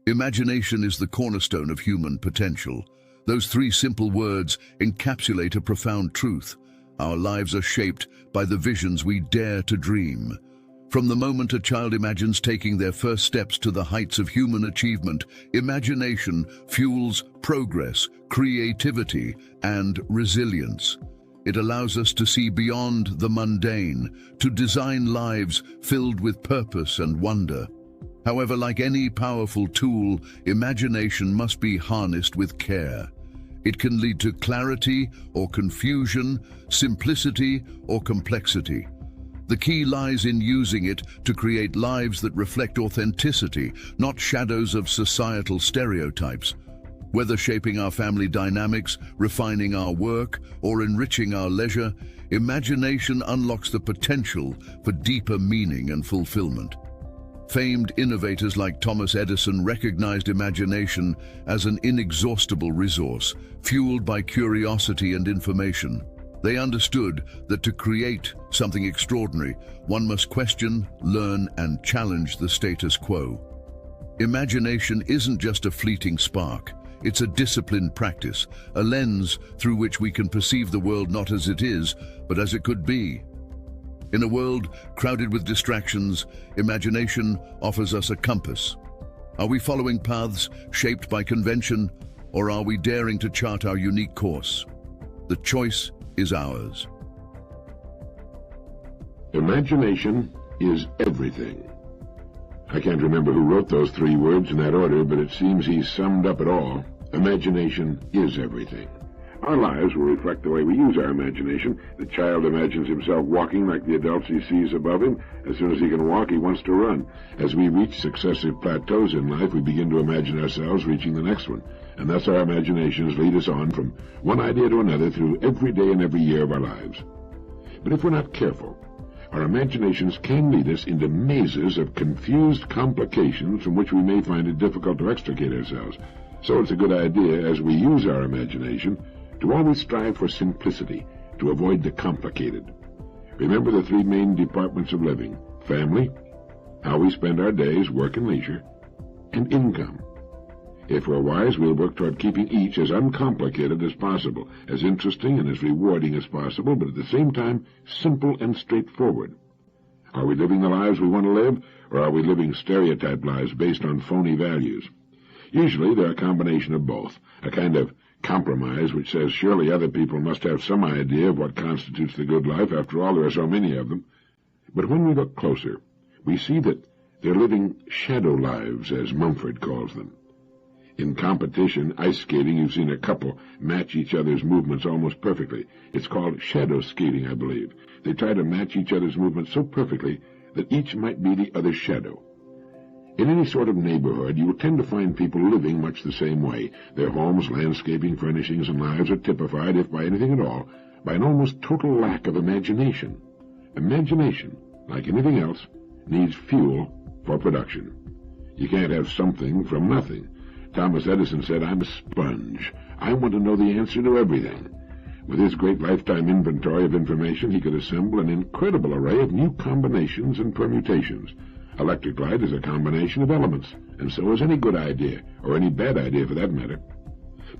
Imagination is the cornerstone of human potential. Those three simple words encapsulate a profound truth. Our lives are shaped by the visions we dare to dream. From the moment a child imagines taking their first steps to the heights of human achievement, imagination fuels progress, creativity, and resilience. It allows us to see beyond the mundane, to design lives filled with purpose and wonder. However, like any powerful tool, imagination must be harnessed with care. It can lead to clarity or confusion, simplicity or complexity. The key lies in using it to create lives that reflect authenticity, not shadows of societal stereotypes. Whether shaping our family dynamics, refining our work, or enriching our leisure, imagination unlocks the potential for deeper meaning and fulfillment. Famed innovators like Thomas Edison recognized imagination as an inexhaustible resource, fueled by curiosity and information. They understood that to create something extraordinary, one must question, learn, and challenge the status quo. Imagination isn't just a fleeting spark. It's a disciplined practice, a lens through which we can perceive the world not as it is, but as it could be. In a world crowded with distractions, imagination offers us a compass. Are we following paths shaped by convention, or are we daring to chart our unique course? The choice is ours. Imagination is everything. I can't remember who wrote those three words in that order, but it seems he summed up it all. Imagination is everything. Our lives will reflect the way we use our imagination. The child imagines himself walking like the adults he sees above him. As soon as he can walk, he wants to run. As we reach successive plateaus in life, we begin to imagine ourselves reaching the next one. And thus our imaginations lead us on from one idea to another through every day and every year of our lives. But if we're not careful, our imaginations can lead us into mazes of confused complications from which we may find it difficult to extricate ourselves. So it's a good idea, as we use our imagination, to always strive for simplicity, to avoid the complicated. Remember the three main departments of living: family, how we spend our days, work and leisure, and income. If we're wise, we'll work toward keeping each as uncomplicated as possible, as interesting and as rewarding as possible, but at the same time simple and straightforward. Are we living the lives we want to live, or are we living stereotyped lives based on phony values? Usually they're a combination of both, a kind of compromise which says surely other people must have some idea of what constitutes the good life. After all, there are so many of them. But when we look closer, we see that they're living shadow lives, as Mumford calls them. In competition, ice skating, you've seen a couple match each other's movements almost perfectly. It's called shadow skating, I believe. They try to match each other's movements so perfectly that each might be the other's shadow. In any sort of neighborhood, you will tend to find people living much the same way. Their homes, landscaping, furnishings, and lives are typified, if by anything at all, by an almost total lack of imagination. Imagination, like anything else, needs fuel for production. You can't have something from nothing. Thomas Edison said, "I'm a sponge. I want to know the answer to everything." With his great lifetime inventory of information, he could assemble an incredible array of new combinations and permutations. Electric light is a combination of elements, and so is any good idea, or any bad idea for that matter.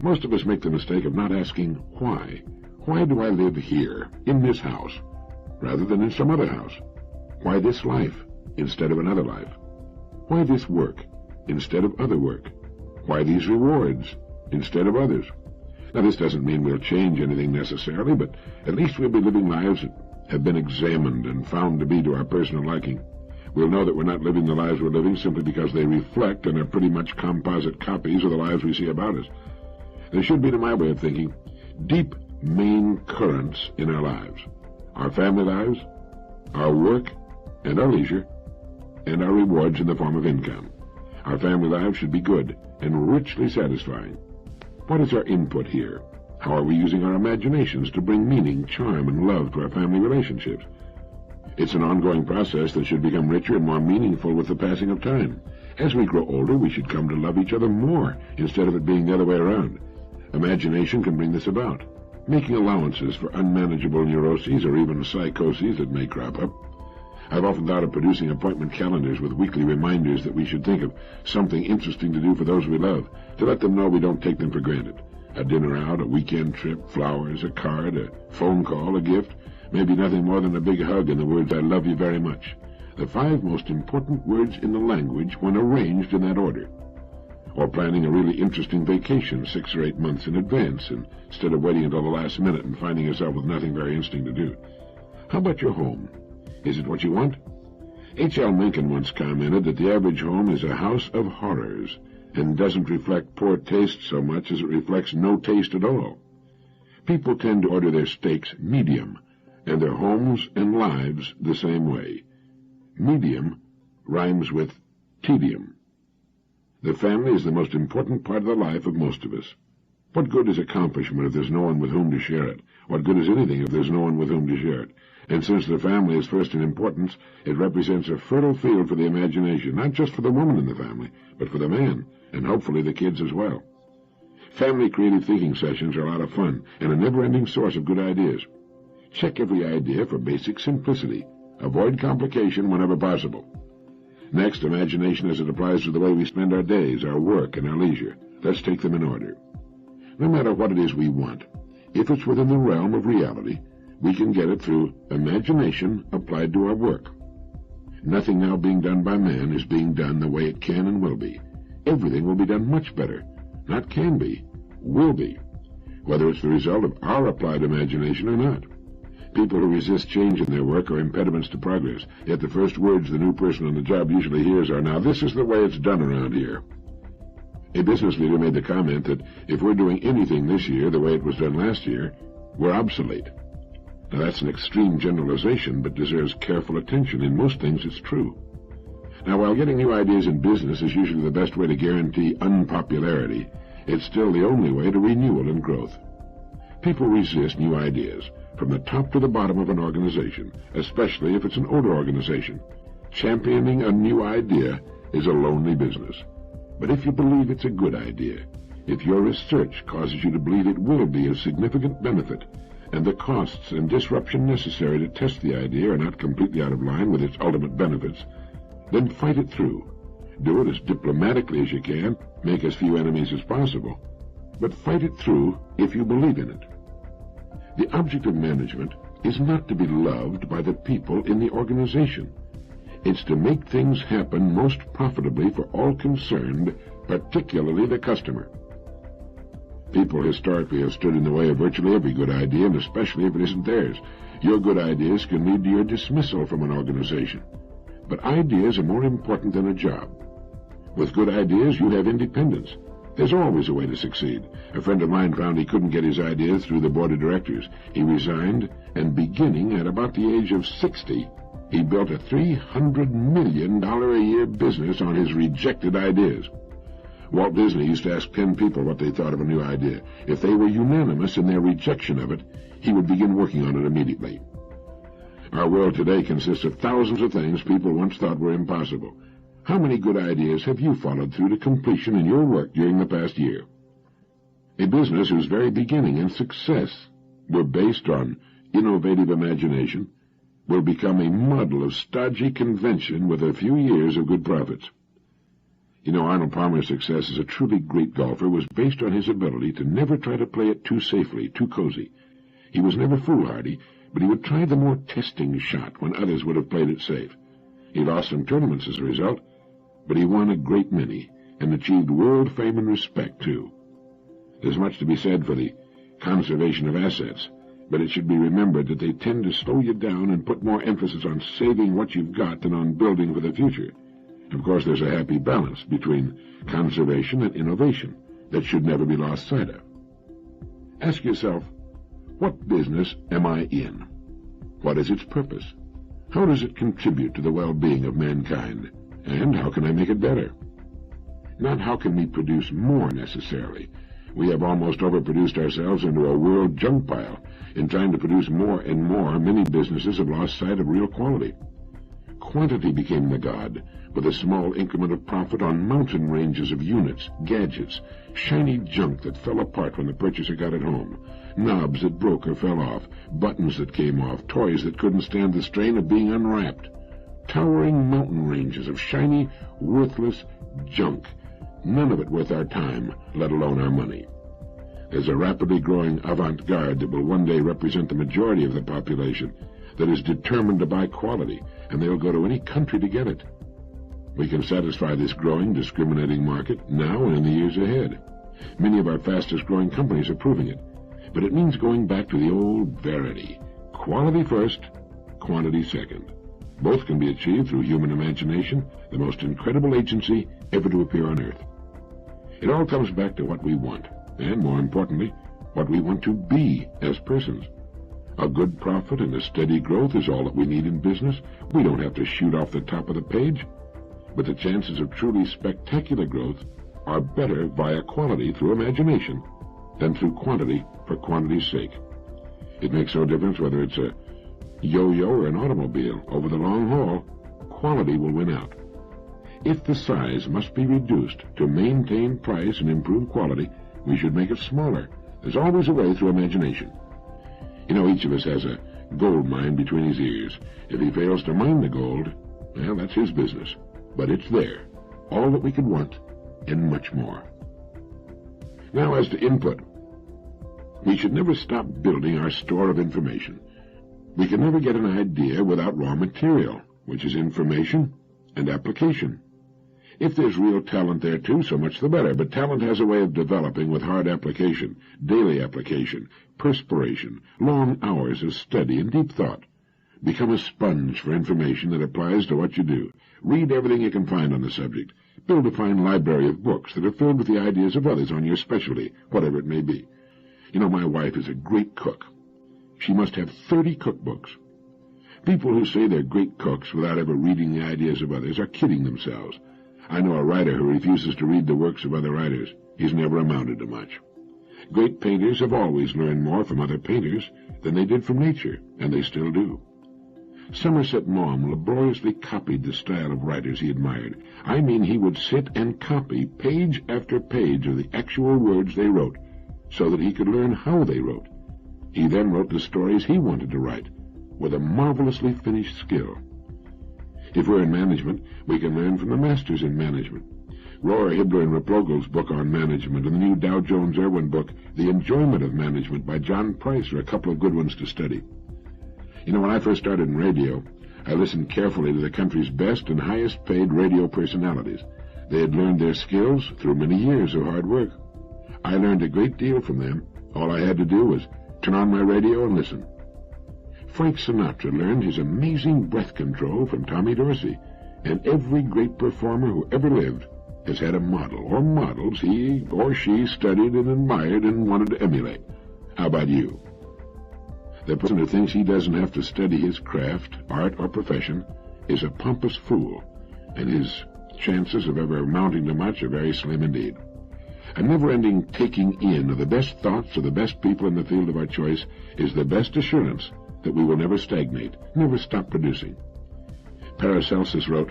Most of us make the mistake of not asking why. Why do I live here, in this house, rather than in some other house? Why this life instead of another life? Why this work instead of other work? Why these rewards instead of others? Now, this doesn't mean we'll change anything necessarily, but at least we'll be living lives that have been examined and found to be to our personal liking. We'll know that we're not living the lives we're living simply because they reflect and are pretty much composite copies of the lives we see about us. There should be, to my way of thinking, deep main currents in our lives. Our family lives, our work and our leisure, and our rewards in the form of income. Our family lives should be good and richly satisfying. What is our input here? How are we using our imaginations to bring meaning, charm, and love to our family relationships? It's an ongoing process that should become richer and more meaningful with the passing of time. As we grow older, we should come to love each other more, instead of it being the other way around. Imagination can bring this about, making allowances for unmanageable neuroses or even psychoses that may crop up. I've often thought of producing appointment calendars with weekly reminders that we should think of something interesting to do for those we love, to let them know we don't take them for granted. A dinner out, a weekend trip, flowers, a card, a phone call, a gift, maybe nothing more than a big hug and the words, "I love you very much." The 5 most important words in the language when arranged in that order. Or planning a really interesting vacation 6 or 8 months in advance, instead of waiting until the last minute and finding yourself with nothing very interesting to do. How about your home? Is it what you want? H.L. Mencken once commented that the average home is a house of horrors and doesn't reflect poor taste so much as it reflects no taste at all. People tend to order their steaks medium, and their homes and lives the same way. Medium rhymes with tedium. The family is the most important part of the life of most of us. What good is accomplishment if there's no one with whom to share it? What good is anything if there's no one with whom to share it? And since the family is first in importance, it represents a fertile field for the imagination, not just for the woman in the family, but for the man, and hopefully the kids as well. Family creative thinking sessions are a lot of fun, and a never-ending source of good ideas. Check every idea for basic simplicity. Avoid complication whenever possible. Next, imagination as it applies to the way we spend our days, our work, and our leisure. Let's take them in order. No matter what it is we want, if it's within the realm of reality, we can get it through imagination applied to our work. Nothing now being done by man is being done the way it can and will be. Everything will be done much better. Not can be, will be. Whether it's the result of our applied imagination or not. People who resist change in their work are impediments to progress, yet the first words the new person on the job usually hears are, "Now this is the way it's done around here." A business leader made the comment that if we're doing anything this year the way it was done last year, we're obsolete. Now that's an extreme generalization, but deserves careful attention. In most things it's true. Now while getting new ideas in business is usually the best way to guarantee unpopularity, it's still the only way to renewal and growth. People resist new ideas, from the top to the bottom of an organization, especially if it's an older organization. Championing a new idea is a lonely business. But if you believe it's a good idea, if your research causes you to believe it will be of significant benefit, and the costs and disruption necessary to test the idea are not completely out of line with its ultimate benefits, then fight it through. Do it as diplomatically as you can, make as few enemies as possible, but fight it through if you believe in it. The object of management is not to be loved by the people in the organization. It's to make things happen most profitably for all concerned, particularly the customer. People historically have stood in the way of virtually every good idea, and especially if it isn't theirs. Your good ideas can lead to your dismissal from an organization. But ideas are more important than a job. With good ideas, you have independence. There's always a way to succeed. A friend of mine found he couldn't get his ideas through the board of directors. He resigned, and beginning at about the age of 60, he built a $300 million a year business on his rejected ideas. Walt Disney used to ask 10 people what they thought of a new idea. If they were unanimous in their rejection of it, he would begin working on it immediately. Our world today consists of thousands of things people once thought were impossible. How many good ideas have you followed through to completion in your work during the past year? A business whose very beginning and success were based on innovative imagination will become a muddle of stodgy convention with a few years of good profits. You know, Arnold Palmer's success as a truly great golfer was based on his ability to never try to play it too safely, too cozy. He was never foolhardy, but he would try the more testing shot when others would have played it safe. He lost some tournaments as a result, but he won a great many, and achieved world fame and respect, too. There's much to be said for the conservation of assets, but it should be remembered that they tend to slow you down and put more emphasis on saving what you've got than on building for the future. Of course, there's a happy balance between conservation and innovation that should never be lost sight of. Ask yourself, what business am I in? What is its purpose? How does it contribute to the well-being of mankind? And how can I make it better? Not how can we produce more necessarily. We have almost overproduced ourselves into a world junk pile. In trying to produce more and more, many businesses have lost sight of real quality. Quantity became the god, with a small increment of profit on mountain ranges of units, gadgets, shiny junk that fell apart when the purchaser got it home, knobs that broke or fell off, buttons that came off, toys that couldn't stand the strain of being unwrapped. towering mountain ranges of shiny, worthless junk, none of it worth our time, let alone our money. There's a rapidly growing avant-garde that will one day represent the majority of the population, that is determined to buy quality, and they'll go to any country to get it. We can satisfy this growing, discriminating market now and in the years ahead. Many of our fastest-growing companies are proving it. But it means going back to the old verity. Quality first, quantity second. Both can be achieved through human imagination, the most incredible agency ever to appear on Earth. It all comes back to what we want, and more importantly, what we want to be as persons. A good profit and a steady growth is all that we need in business. We don't have to shoot off the top of the page. But the chances of truly spectacular growth are better via quality through imagination than through quantity for quantity's sake. It makes no difference whether it's a yo-yo or an automobile. Over the long haul, quality will win out. If the size must be reduced to maintain price and improve quality, we should make it smaller. There's always a way through imagination. You know, each of us has a gold mine between his ears. If he fails to mine the gold, well, that's his business. But it's there, all that we could want, and much more. Now, as to input, we should never stop building our store of information. We can never get an idea without raw material, which is information and application. If there's real talent there too, so much the better, but talent has a way of developing with hard application, daily application, perspiration, long hours of study and deep thought. Become a sponge for information that applies to what you do. Read everything you can find on the subject. Build a fine library of books that are filled with the ideas of others on your specialty, whatever it may be. You know, my wife is a great cook. She must have 30 cookbooks. People who say they're great cooks without ever reading the ideas of others are kidding themselves. I know a writer who refuses to read the works of other writers. He's never amounted to much. Great painters have always learned more from other painters than they did from nature, and they still do. Somerset Maugham laboriously copied the style of writers he admired. I mean, he would sit and copy page after page of the actual words they wrote, so that he could learn how they wrote. He then wrote the stories he wanted to write, with a marvelously finished skill. If we're in management, we can learn from the masters in management. Rohr Hibler and Replogel's book on management, and the new Dow Jones-Irwin book, The Enjoyment of Management by John Price, are a couple of good ones to study. You know, when I first started in radio, I listened carefully to the country's best and highest-paid radio personalities. They had learned their skills through many years of hard work. I learned a great deal from them. All I had to do was turn on my radio and listen. Frank Sinatra learned his amazing breath control from Tommy Dorsey, and every great performer who ever lived has had a model or models he or she studied and admired and wanted to emulate. How about you? The person who thinks he doesn't have to study his craft, art, or profession is a pompous fool, and his chances of ever amounting to much are very slim indeed. A never-ending taking in of the best thoughts of the best people in the field of our choice is the best assurance that we will never stagnate, never stop producing. Paracelsus wrote,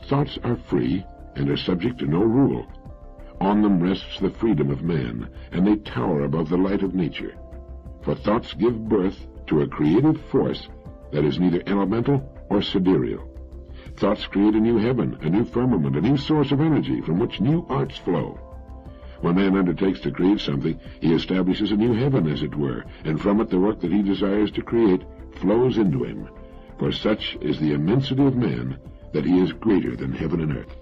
"Thoughts are free and are subject to no rule. On them rests the freedom of man, and they tower above the light of nature. For thoughts give birth to a creative force that is neither elemental or sidereal. Thoughts create a new heaven, a new firmament, a new source of energy from which new arts flow. When man undertakes to create something, he establishes a new heaven, as it were, and from it the work that he desires to create flows into him. For such is the immensity of man that he is greater than heaven and earth."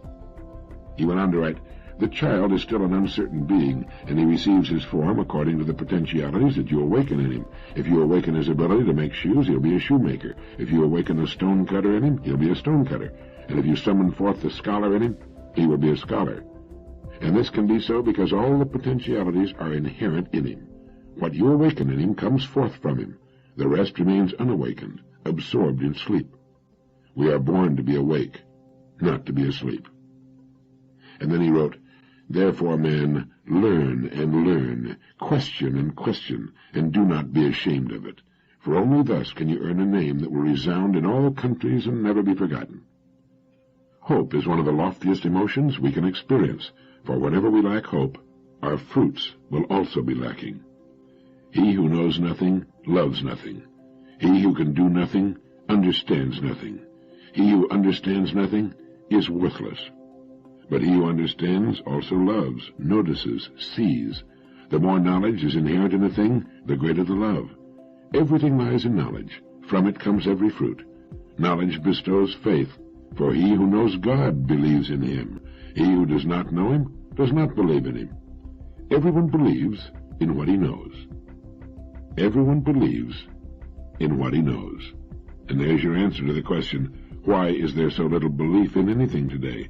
He went on to write, "The child is still an uncertain being, and he receives his form according to the potentialities that you awaken in him. If you awaken his ability to make shoes, he'll be a shoemaker. If you awaken the stone cutter in him, he'll be a stone cutter. And if you summon forth the scholar in him, he will be a scholar. And this can be so because all the potentialities are inherent in him. What you awaken in him comes forth from him. The rest remains unawakened, absorbed in sleep. We are born to be awake, not to be asleep." And then he wrote, "Therefore, man, learn and learn, question and question, and do not be ashamed of it. For only thus can you earn a name that will resound in all countries and never be forgotten." Hope is one of the loftiest emotions we can experience, for whenever we lack hope, our fruits will also be lacking. He who knows nothing loves nothing. He who can do nothing understands nothing. He who understands nothing is worthless. But he who understands also loves, notices, sees. The more knowledge is inherent in a thing, the greater the love. Everything lies in knowledge. From it comes every fruit. Knowledge bestows faith, for he who knows God believes in him. He who does not know him does not believe in him. Everyone believes in what he knows. Everyone believes in what he knows. And there's your answer to the question, why is there so little belief in anything today?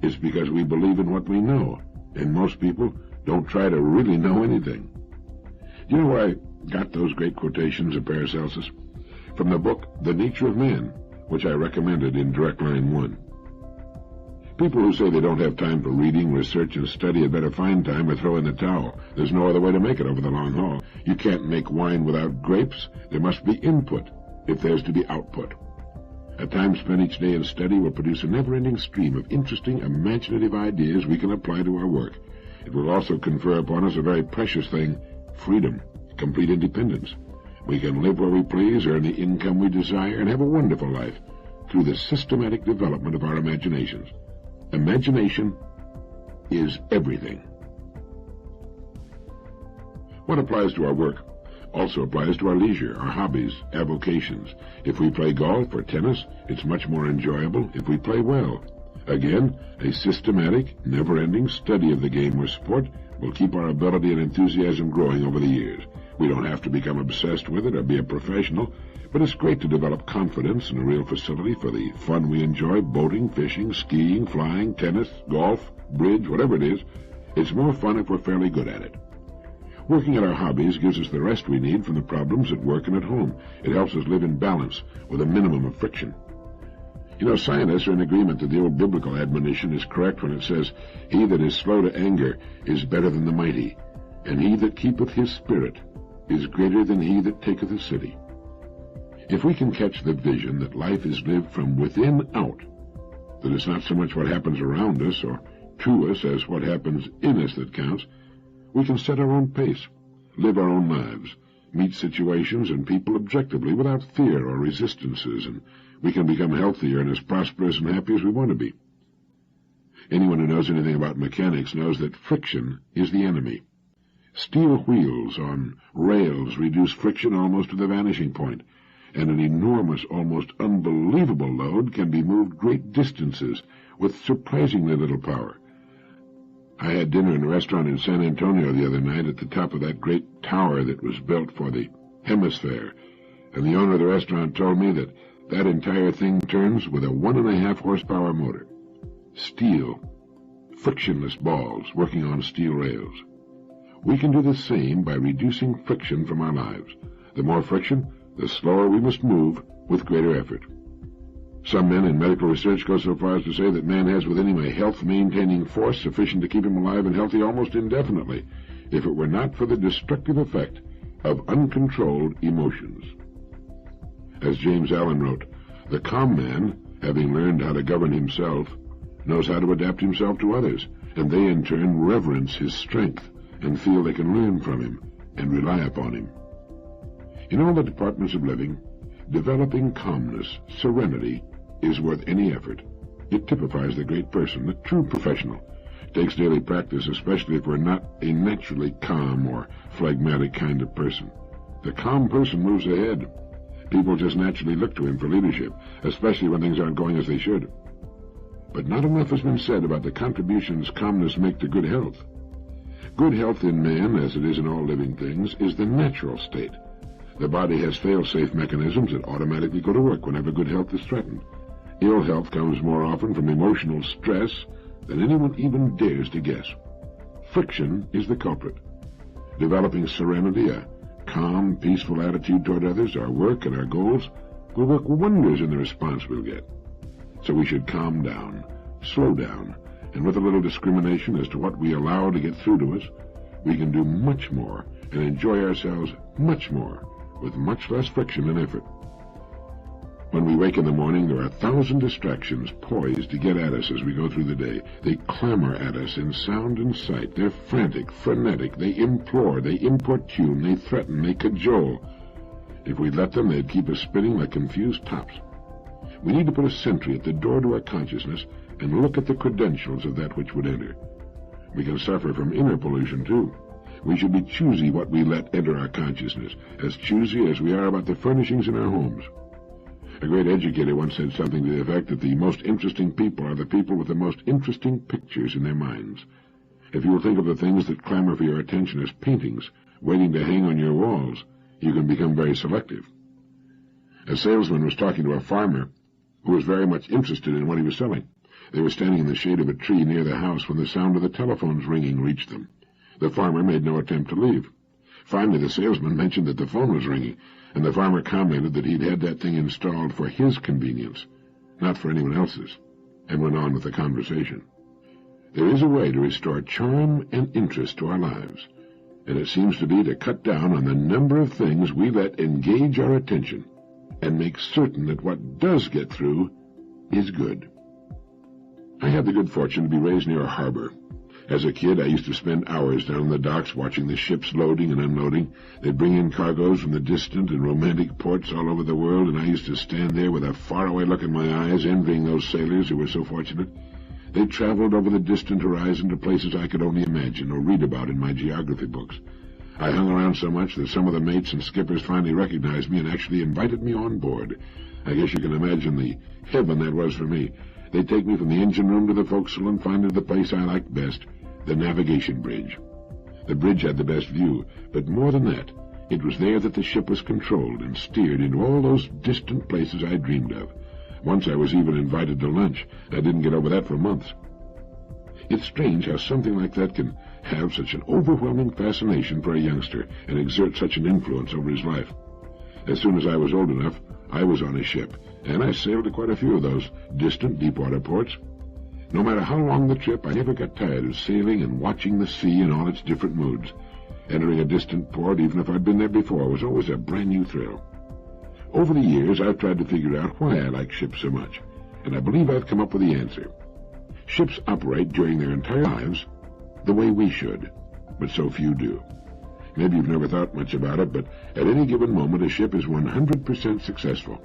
It's because we believe in what we know, and most people don't try to really know anything. Do you know where I got those great quotations of Paracelsus? From the book The Nature of Man, which I recommended in Direct Line 1. People who say they don't have time for reading, research, and study had better find time or throw in the towel. There's no other way to make it over the long haul. You can't make wine without grapes. There must be input if there's to be output. A time spent each day in study will produce a never-ending stream of interesting, imaginative ideas we can apply to our work. It will also confer upon us a very precious thing, freedom, complete independence. We can live where we please, earn the income we desire, and have a wonderful life through the systematic development of our imaginations. Imagination is everything. What applies to our work also applies to our leisure, our hobbies, avocations. If we play golf or tennis, it's much more enjoyable if we play well. Again, a systematic, never-ending study of the game or sport will keep our ability and enthusiasm growing over the years. We don't have to become obsessed with it or be a professional, but it's great to develop confidence and a real facility for the fun we enjoy: boating, fishing, skiing, flying, tennis, golf, bridge, whatever it is. It's more fun if we're fairly good at it. Working at our hobbies gives us the rest we need from the problems at work and at home. It helps us live in balance with a minimum of friction. You know, scientists are in agreement that the old biblical admonition is correct when it says, "He that is slow to anger is better than the mighty, and he that keepeth his spirit is greater than he that taketh a city." If we can catch the vision that life is lived from within out, that it's not so much what happens around us or to us as what happens in us that counts, we can set our own pace, live our own lives, meet situations and people objectively without fear or resistances, and we can become healthier and as prosperous and happy as we want to be. Anyone who knows anything about mechanics knows that friction is the enemy. Steel wheels on rails reduce friction almost to the vanishing point, and an enormous, almost unbelievable load can be moved great distances with surprisingly little power. I had dinner in a restaurant in San Antonio the other night at the top of that great tower that was built for the Hemisphere, and the owner of the restaurant told me that that entire thing turns with a 1.5 horsepower motor. Steel, frictionless balls working on steel rails. We can do the same by reducing friction from our lives. The more friction, the slower we must move with greater effort. Some men in medical research go so far as to say that man has within him a health-maintaining force sufficient to keep him alive and healthy almost indefinitely, if it were not for the destructive effect of uncontrolled emotions. As James Allen wrote, "The calm man, having learned how to govern himself, knows how to adapt himself to others, and they in turn reverence his strength and feel they can learn from him and rely upon him." In all the departments of living, developing calmness, serenity, is worth any effort. It typifies the great person, the true professional. It takes daily practice, especially if we're not a naturally calm or phlegmatic kind of person. The calm person moves ahead. People just naturally look to him for leadership, especially when things aren't going as they should. But not enough has been said about the contributions calmness makes to good health. Good health in man, as it is in all living things, is the natural state. The body has fail-safe mechanisms that automatically go to work whenever good health is threatened. Ill health comes more often from emotional stress than anyone even dares to guess. Friction is the culprit. Developing serenity, a calm, peaceful attitude toward others, our work, and our goals will work wonders in the response we'll get. So we should calm down, slow down, and with a little discrimination as to what we allow to get through to us, we can do much more and enjoy ourselves much more with much less friction and effort. When we wake in the morning, there are 1,000 distractions poised to get at us as we go through the day. They clamor at us in sound and sight. They're frantic, frenetic. They implore, they importune, they threaten, they cajole. If we'd let them, they'd keep us spinning like confused tops. We need to put a sentry at the door to our consciousness and look at the credentials of that which would enter. We can suffer from inner pollution, too. We should be choosy what we let enter our consciousness, as choosy as we are about the furnishings in our homes. A great educator once said something to the effect that the most interesting people are the people with the most interesting pictures in their minds. If you will think of the things that clamor for your attention as paintings, waiting to hang on your walls, you can become very selective. A salesman was talking to a farmer who was very much interested in what he was selling. They were standing in the shade of a tree near the house when the sound of the telephone's ringing reached them. The farmer made no attempt to leave. Finally, the salesman mentioned that the phone was ringing, and the farmer commented that he'd had that thing installed for his convenience, not for anyone else's, and went on with the conversation. There is a way to restore charm and interest to our lives, and it seems to be to cut down on the number of things we let engage our attention and make certain that what does get through is good. I had the good fortune to be raised near a harbor. As a kid, I used to spend hours down on the docks watching the ships loading and unloading. They'd bring in cargoes from the distant and romantic ports all over the world, and I used to stand there with a faraway look in my eyes, envying those sailors who were so fortunate. They traveled over the distant horizon to places I could only imagine or read about in my geography books. I hung around so much that some of the mates and skippers finally recognized me and actually invited me on board. I guess you can imagine the heaven that was for me. They'd take me from the engine room to the forecastle and find the place I liked best, the navigation bridge. The bridge had the best view, but more than that, it was there that the ship was controlled and steered into all those distant places I dreamed of. Once I was even invited to lunch. I didn't get over that for months. It's strange how something like that can have such an overwhelming fascination for a youngster and exert such an influence over his life. As soon as I was old enough, I was on a ship, and I sailed to quite a few of those distant deep-water ports. No matter how long the trip, I never got tired of sailing and watching the sea in all its different moods. Entering a distant port, even if I'd been there before, was always a brand-new thrill. Over the years, I've tried to figure out why I like ships so much, and I believe I've come up with the answer. Ships operate during their entire lives the way we should, but so few do. Maybe you've never thought much about it, but at any given moment, a ship is 100% successful.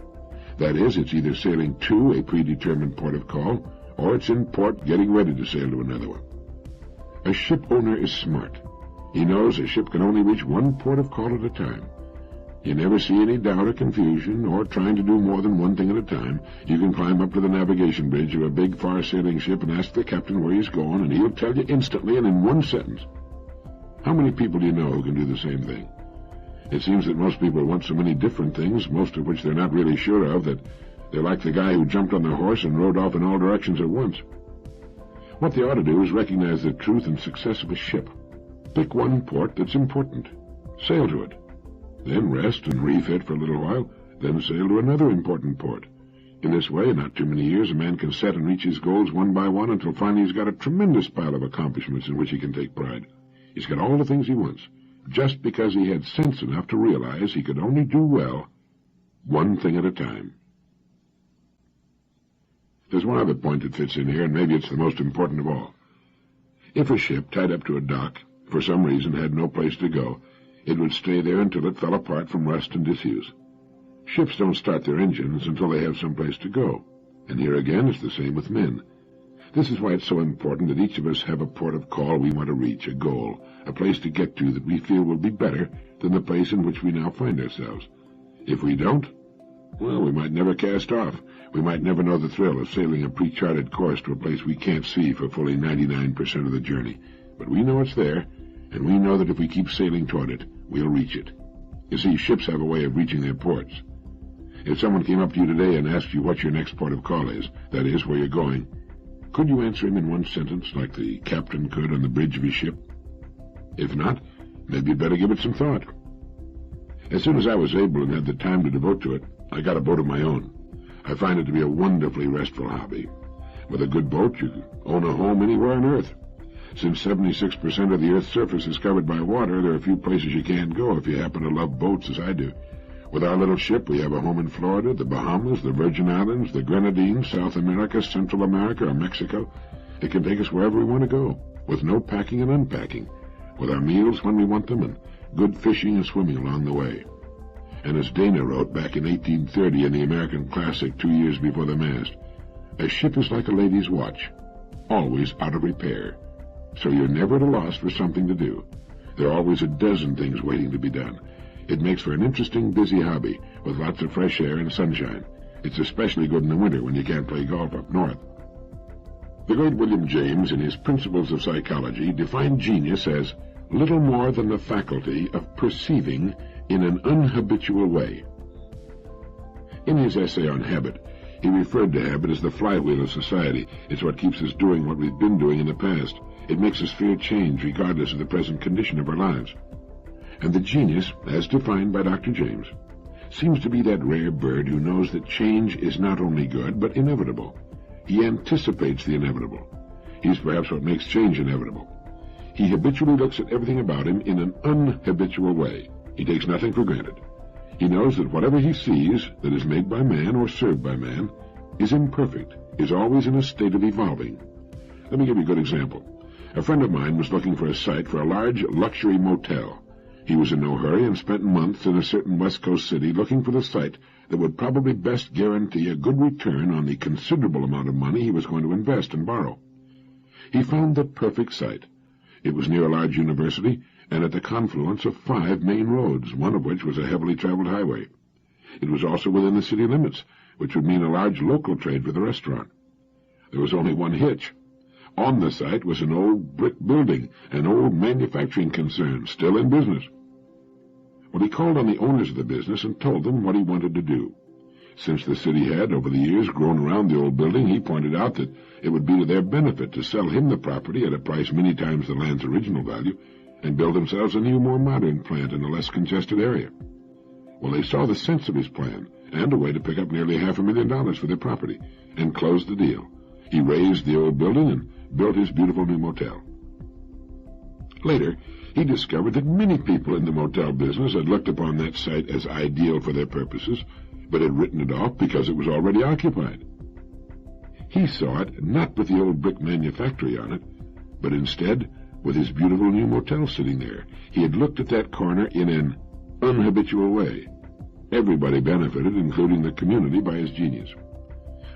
That is, it's either sailing to a predetermined port of call, or it's in port getting ready to sail to another one. A ship owner is smart. He knows a ship can only reach one port of call at a time. You never see any doubt or confusion, or trying to do more than one thing at a time. You can climb up to the navigation bridge of a big far-sailing ship and ask the captain where he's going, and he'll tell you instantly and in one sentence. How many people do you know who can do the same thing? It seems that most people want so many different things, most of which they're not really sure of, that they're like the guy who jumped on the horse and rode off in all directions at once. What they ought to do is recognize the truth and success of a ship. Pick one port that's important. Sail to it. Then rest and refit for a little while, then sail to another important port. In this way, in not too many years, a man can set and reach his goals one by one until finally he's got a tremendous pile of accomplishments in which he can take pride. He's got all the things he wants, just because he had sense enough to realize he could only do well one thing at a time. There's one other point that fits in here, and maybe it's the most important of all. If a ship tied up to a dock, for some reason had no place to go, it would stay there until it fell apart from rust and disuse. Ships don't start their engines until they have some place to go, and here again it's the same with men. This is why it's so important that each of us have a port of call we want to reach, a goal, a place to get to that we feel will be better than the place in which we now find ourselves. If we don't, well, we might never cast off. We might never know the thrill of sailing a pre-charted course to a place we can't see for fully 99% of the journey. But we know it's there, and we know that if we keep sailing toward it, we'll reach it. You see, ships have a way of reaching their ports. If someone came up to you today and asked you what your next port of call is, that is, where you're going, could you answer him in one sentence like the captain could on the bridge of his ship? If not, maybe you'd better give it some thought. As soon as I was able and had the time to devote to it, I got a boat of my own. I find it to be a wonderfully restful hobby. With a good boat, you can own a home anywhere on Earth. Since 76% of the Earth's surface is covered by water, there are few places you can't go if you happen to love boats as I do. With our little ship, we have a home in Florida, the Bahamas, the Virgin Islands, the Grenadines, South America, Central America, or Mexico. It can take us wherever we want to go, with no packing and unpacking, with our meals when we want them, and good fishing and swimming along the way. And as Dana wrote back in 1830 in the American classic 2 years before the mast, a ship is like a lady's watch, always out of repair. So you're never at a loss for something to do. There are always a dozen things waiting to be done. It makes for an interesting, busy hobby, with lots of fresh air and sunshine. It's especially good in the winter when you can't play golf up north. The great William James, in his Principles of Psychology, defined genius as little more than the faculty of perceiving in an unhabitual way. In his essay on habit, he referred to habit as the flywheel of society. It's what keeps us doing what we've been doing in the past. It makes us fear change regardless of the present condition of our lives. And the genius, as defined by Dr. James, seems to be that rare bird who knows that change is not only good, but inevitable. He anticipates the inevitable. He's perhaps what makes change inevitable. He habitually looks at everything about him in an unhabitual way. He takes nothing for granted. He knows that whatever he sees that is made by man or served by man is imperfect, is always in a state of evolving. Let me give you a good example. A friend of mine was looking for a site for a large luxury motel. He was in no hurry and spent months in a certain West Coast city looking for the site that would probably best guarantee a good return on the considerable amount of money he was going to invest and borrow. He found the perfect site. It was near a large university and at the confluence of 5 main roads, one of which was a heavily traveled highway. It was also within the city limits, which would mean a large local trade for the restaurant. There was only one hitch. On the site was an old brick building, an old manufacturing concern, still in business. Well, he called on the owners of the business and told them what he wanted to do. Since the city had, over the years, grown around the old building, he pointed out that it would be to their benefit to sell him the property at a price many times the land's original value and build themselves a new, more modern plant in a less congested area. Well, they saw the sense of his plan and a way to pick up nearly $500,000 for their property and closed the deal. He razed the old building and built his beautiful new motel. Later, he discovered that many people in the motel business had looked upon that site as ideal for their purposes, but had written it off because it was already occupied. He saw it not with the old brick manufactory on it, but instead with his beautiful new motel sitting there. He had looked at that corner in an unhabitual way. Everybody benefited, including the community, by his genius.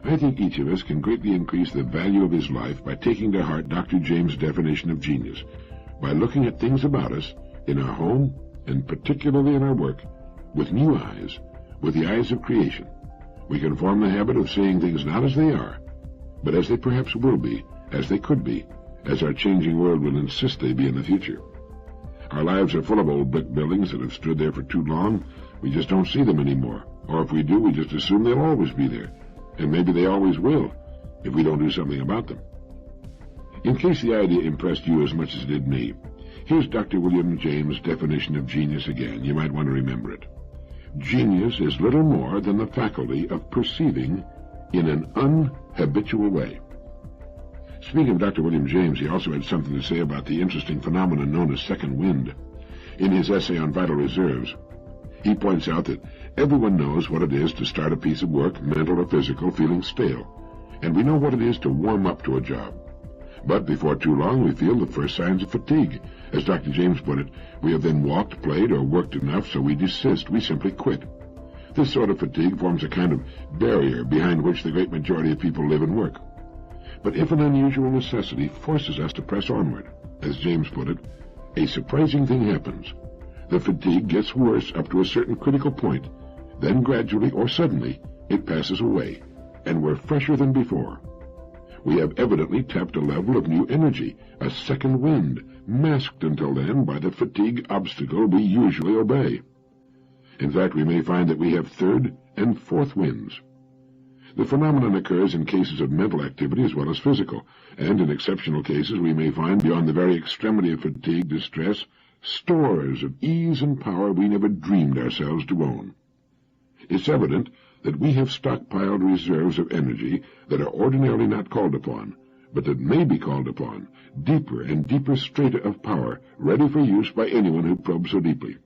I think each of us can greatly increase the value of his life by taking to heart Dr. James' definition of genius, by looking at things about us, in our home, and particularly in our work, with new eyes, with the eyes of creation. We can form the habit of seeing things not as they are, but as they perhaps will be, as they could be, as our changing world will insist they be in the future. Our lives are full of old brick buildings that have stood there for too long. We just don't see them anymore, or if we do, we just assume they'll always be there, and maybe they always will, if we don't do something about them. In case the idea impressed you as much as it did me, here's Dr. William James' definition of genius again. You might want to remember it. Genius is little more than the faculty of perceiving in an unhabitual way. Speaking of Dr. William James, he also had something to say about the interesting phenomenon known as second wind. In his essay on vital reserves, he points out that everyone knows what it is to start a piece of work, mental or physical, feeling stale, and we know what it is to warm up to a job. But before too long, we feel the first signs of fatigue. As Dr. James put it, we have then walked, played, or worked enough, so we desist. We simply quit. This sort of fatigue forms a kind of barrier behind which the great majority of people live and work. But if an unusual necessity forces us to press onward, as James put it, a surprising thing happens. The fatigue gets worse up to a certain critical point. Then gradually or suddenly, it passes away, and we're fresher than before. We have evidently tapped a level of new energy, a second wind, masked until then by the fatigue obstacle we usually obey. In fact, we may find that we have third and fourth winds. The phenomenon occurs in cases of mental activity as well as physical, and in exceptional cases we may find beyond the very extremity of fatigue, distress, stores of ease and power we never dreamed ourselves to own. It's evident that we have stockpiled reserves of energy that are ordinarily not called upon, but that may be called upon, deeper and deeper strata of power, ready for use by anyone who probes so deeply.